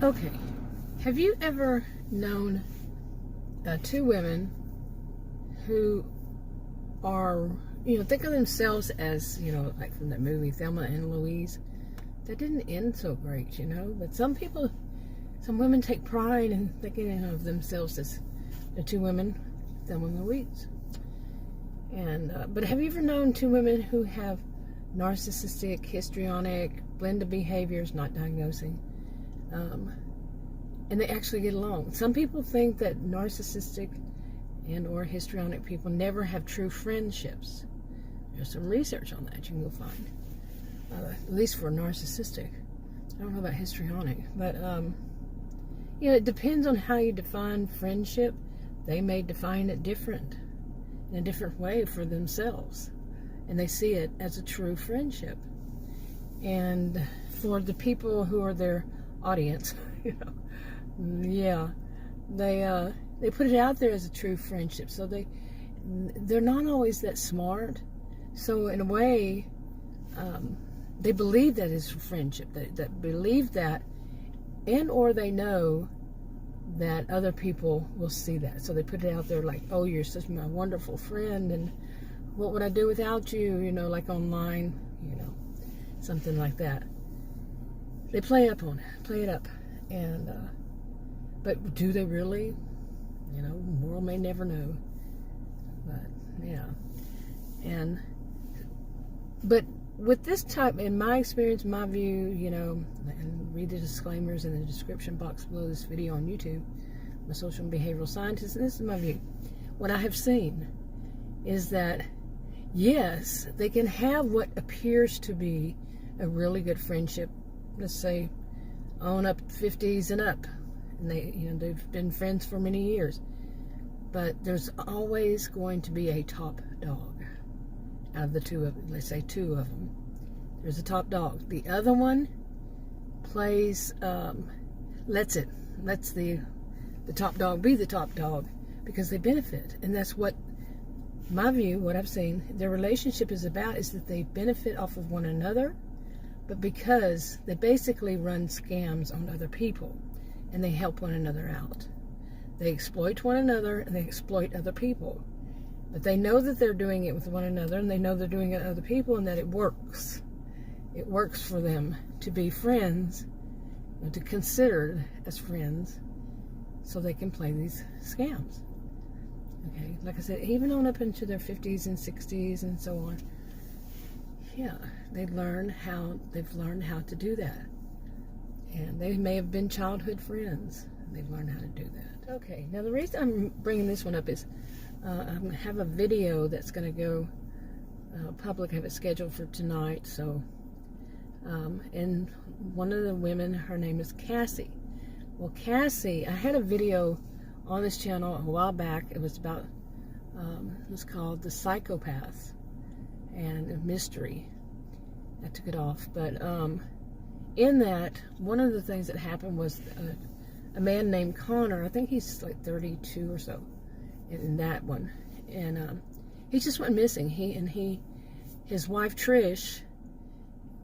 Okay, have you ever known two women who are, think of themselves as, like from that movie, Thelma and Louise? That didn't end so great, but some women take pride in thinking of themselves as the two women, Thelma and Louise. But have you ever known two women who have narcissistic, histrionic, blend of behaviors, not diagnosing, and they actually get along? Some people think that narcissistic and or histrionic people never have true friendships. There's some research on that you can go find, at least for narcissistic. I don't know about histrionic, but it depends on how you define friendship. They may define it in a different way for themselves, and they see it as a true friendship. And for the people who are their audience, they put it out there as a true friendship. So they're not always that smart. So in a way, they believe that is friendship. That believe that, and or they know that other people will see that. So they put it out there like, oh, you're such my wonderful friend, and what would I do without you? Like online, something like that. They play it up, and but do they really? The world may never know. But yeah, but with this type, in my experience, my view, and read the disclaimers in the description box below this video on YouTube. I'm a social and behavioral scientist, and this is my view. What I have seen is that, yes, they can have what appears to be a really good friendship, let's say on up 50s and up, and they've been friends for many years, but there's always going to be a top dog out of the two of them. Let's say two of them, there's a top dog. The other one plays, lets the top dog be the top dog because they benefit. And that's what my view, what I've seen, their relationship is about, is that they benefit off of one another, but because they basically run scams on other people and they help one another out. They exploit one another and they exploit other people. But they know that they're doing it with one another, and they know they're doing it with other people, and that it works. It works for them to be friends, to consider as friends, so they can play these scams. Okay, like I said, even on up into their 50s and 60s and so on. Yeah, they've learned how to do that. And they may have been childhood friends, and they've learned how to do that. Okay, now the reason I'm bringing this one up is I have a video that's going to go public. I have it scheduled for tonight. So, and one of the women, her name is Cassie. Well, Cassie, I had a video on this channel a while back. It was about, it was called The Psychopaths and a Mystery. I took it off. But in that, one of the things that happened was a man named Connor, I think he's like 32 or so, in that one, and he just went missing. His wife Trish,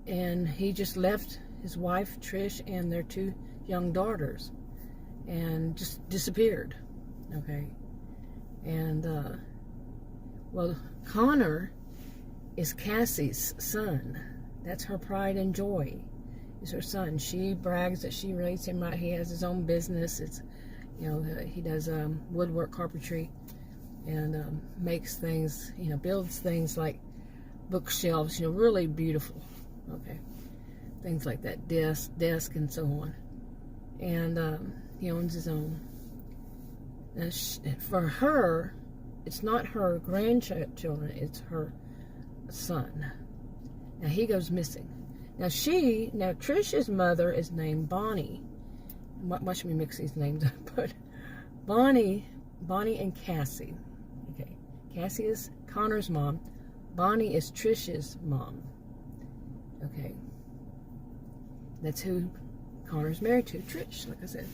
and he just left his wife Trish and their two young daughters, and just disappeared. Okay, and well, Connor is Cassie's son. That's her pride and joy, is her son. She brags that she raised him right. He has his own business. It's, he does woodwork, carpentry, and makes things, builds things like bookshelves, really beautiful, okay, things like that, desk and so on. And he owns his own. Now, for her, it's not her grandchildren, it's her son. Now he goes missing. Now Trish's mother is named Bonnie. Watch me mix these names up, but Bonnie and Cassie. Okay, Cassie is Connor's mom. Bonnie is Trish's mom. Okay, that's who Connor's married to, Trish, like I said.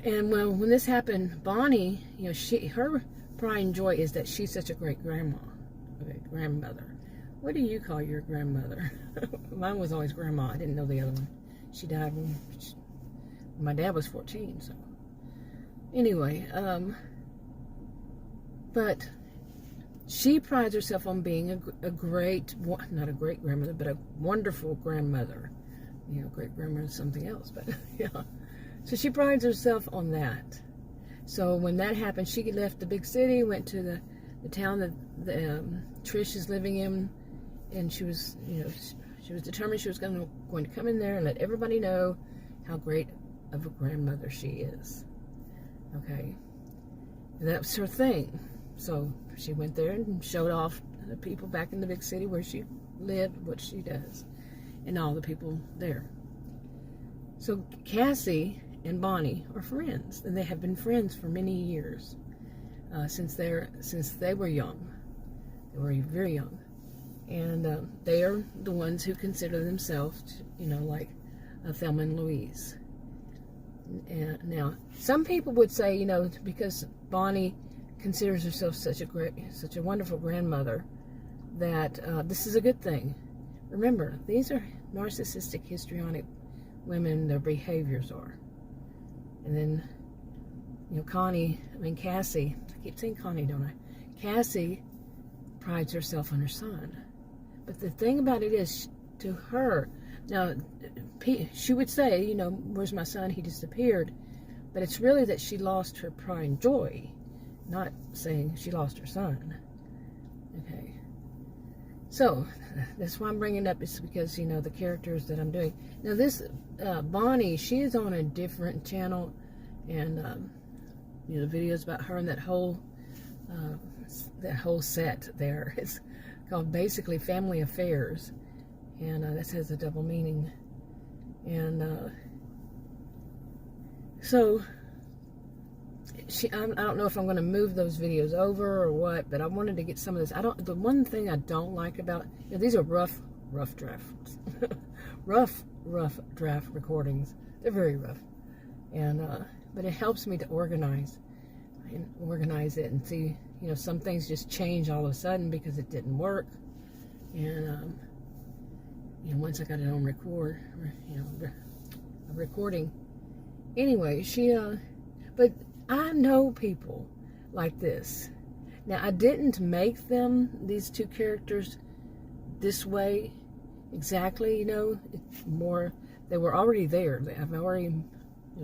And when this happened, Bonnie, her pride and joy is that she's such a great grandma, okay, grandmother. What do you call your grandmother? Mine was always grandma. I didn't know the other one. She died when My dad was 14, so anyway, but she prides herself on being a great, not a great grandmother, but a wonderful grandmother. You know, great grandmother is something else, but yeah. So she prides herself on that. So when that happened, she left the big city, went to the town that Trish is living in, and she was, you know, she was determined she was going to come in there and let everybody know how great of a grandmother she is. Okay, and that was her thing. So she went there and showed off the people back in the big city where she lived, what she does, and all the people there. So Cassie and Bonnie are friends, and they have been friends for many years, since they were young. They were very young, and they are the ones who consider themselves, you know, like Thelma and Louise. And now, some people would say, you know, because Bonnie considers herself such a wonderful grandmother, that this is a good thing. Remember, these are narcissistic, histrionic women. Their behaviors are. And then, you know, Cassie, I keep saying Connie, don't I? Cassie prides herself on her son. But the thing about it is, to her, now, she would say, you know, where's my son? He disappeared. But it's really that she lost her pride and joy, not saying she lost her son. Okay. So, that's why I'm bringing it up, is because, you know, the characters that I'm doing. Now, this Bonnie, she is on a different channel, and, you know, videos about her and that whole set there. It's called basically Family Affairs, and that has a double meaning. And so I don't know if I'm going to move those videos over or what, but I wanted to get some of this. The one thing I don't like about, you know, these are rough drafts, rough draft recordings. They're very rough, and but it helps me to organize it and see, you know, some things just change all of a sudden because it didn't work, and you know, once I got it on record, you know, recording. Anyway, but I know people like this. Now, I didn't make them, these two characters, this way exactly, you know. It's more, they were already there. I've already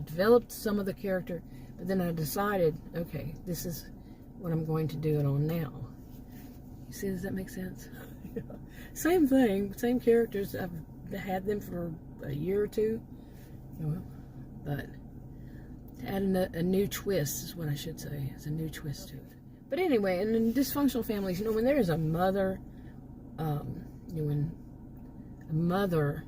developed some of the character, but then I decided, okay, this is what I'm going to do it on now. You see, does that make sense? Same thing, same characters. I've had them for a year or two, you know, but add a new twist is what I should say. It's a new twist to it. But anyway, and in dysfunctional families, you know, when there is a mother, you know, when a mother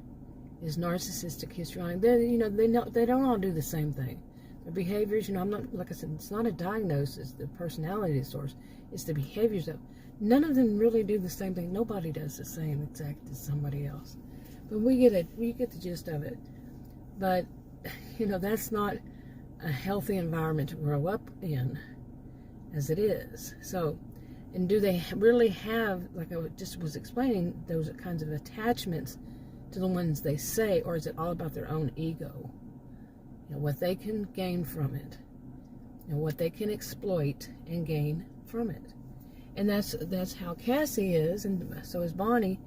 is narcissistic, histrionic, they don't all do the same thing. Their behaviors, you know, I'm not, like I said, it's not a diagnosis, the personality disorders, it's the behaviors of. None of them really do the same thing. Nobody does the same exact as somebody else. But we get the gist of it. But, you know, that's not a healthy environment to grow up in as it is. So, and do they really have, like I just was explaining, those kinds of attachments to the ones they say, or is it all about their own ego? You know, what they can gain from it, and what they can exploit and gain from it. And that's how Cassie is, and so is Bonnie,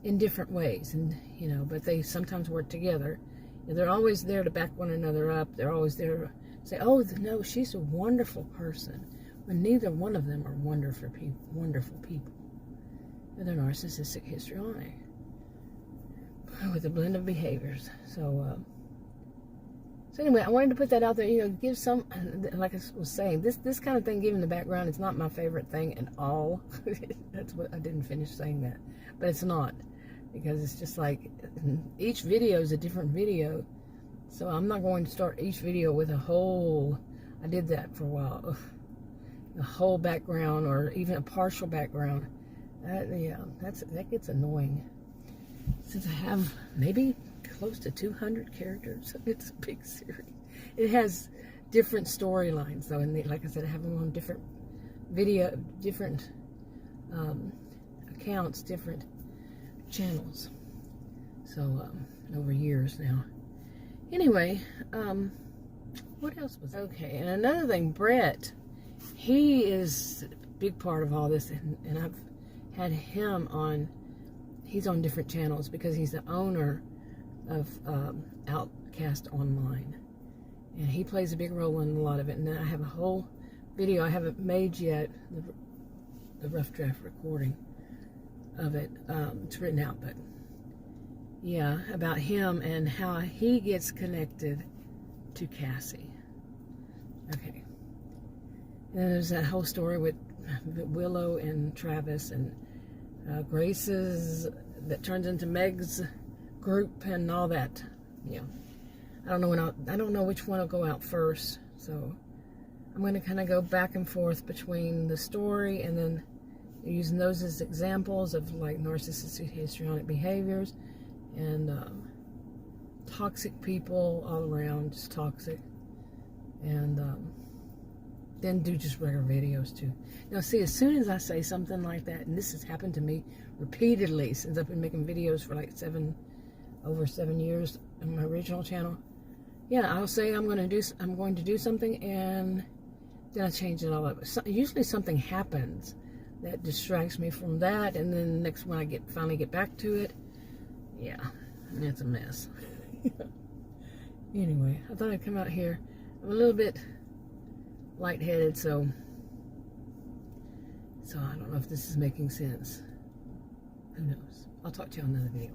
in different ways. And, you know, but they sometimes work together. And they're always there to back one another up. They're always there to say, oh, no, she's a wonderful person, when neither one of them are wonderful people. They're narcissistic, histrionic, with a blend of behaviors. So anyway, I wanted to put that out there, you know, give some, like I was saying, this kind of thing, given the background, it's not my favorite thing at all. That's what, I didn't finish saying that, but it's not, because it's just like, each video is a different video, so I'm not going to start each video with a whole, I did that for a while, a whole background, or even a partial background. Yeah, that gets annoying, since I have maybe close to 200 characters. It's a big series. It has different storylines, though, and like I said, I have them on different different accounts, different channels. So over years now. Anyway, What else was okay? And another thing, Brett, he is a big part of all this, and I've had him on. He's on different channels because he's the owner of Outcasts Online, and he plays a big role in a lot of it. And I have a whole video I haven't made yet, the rough draft recording of it. It's written out, but yeah, about him and how he gets connected to Cassie. Okay. And there's that whole story with Willow and Travis and Grace's that turns into Meg's group and all that. Yeah. I don't know which one will go out first. So I'm going to kind of go back and forth between the story and then using those as examples of like narcissistic-histrionic behaviors and toxic people all around, just toxic. And then do just regular videos too. Now see, as soon as I say something like that, and this has happened to me repeatedly since I've been making videos for like over 7 years on my original channel. Yeah, I'll say I'm going to do something, and then I change it all up. So, usually something happens that distracts me from that, and then next when I finally get back to it, yeah, it's a mess. Anyway, I thought I'd come out here. I'm a little bit lightheaded, so I don't know if this is making sense. Who knows? I'll talk to you on another video.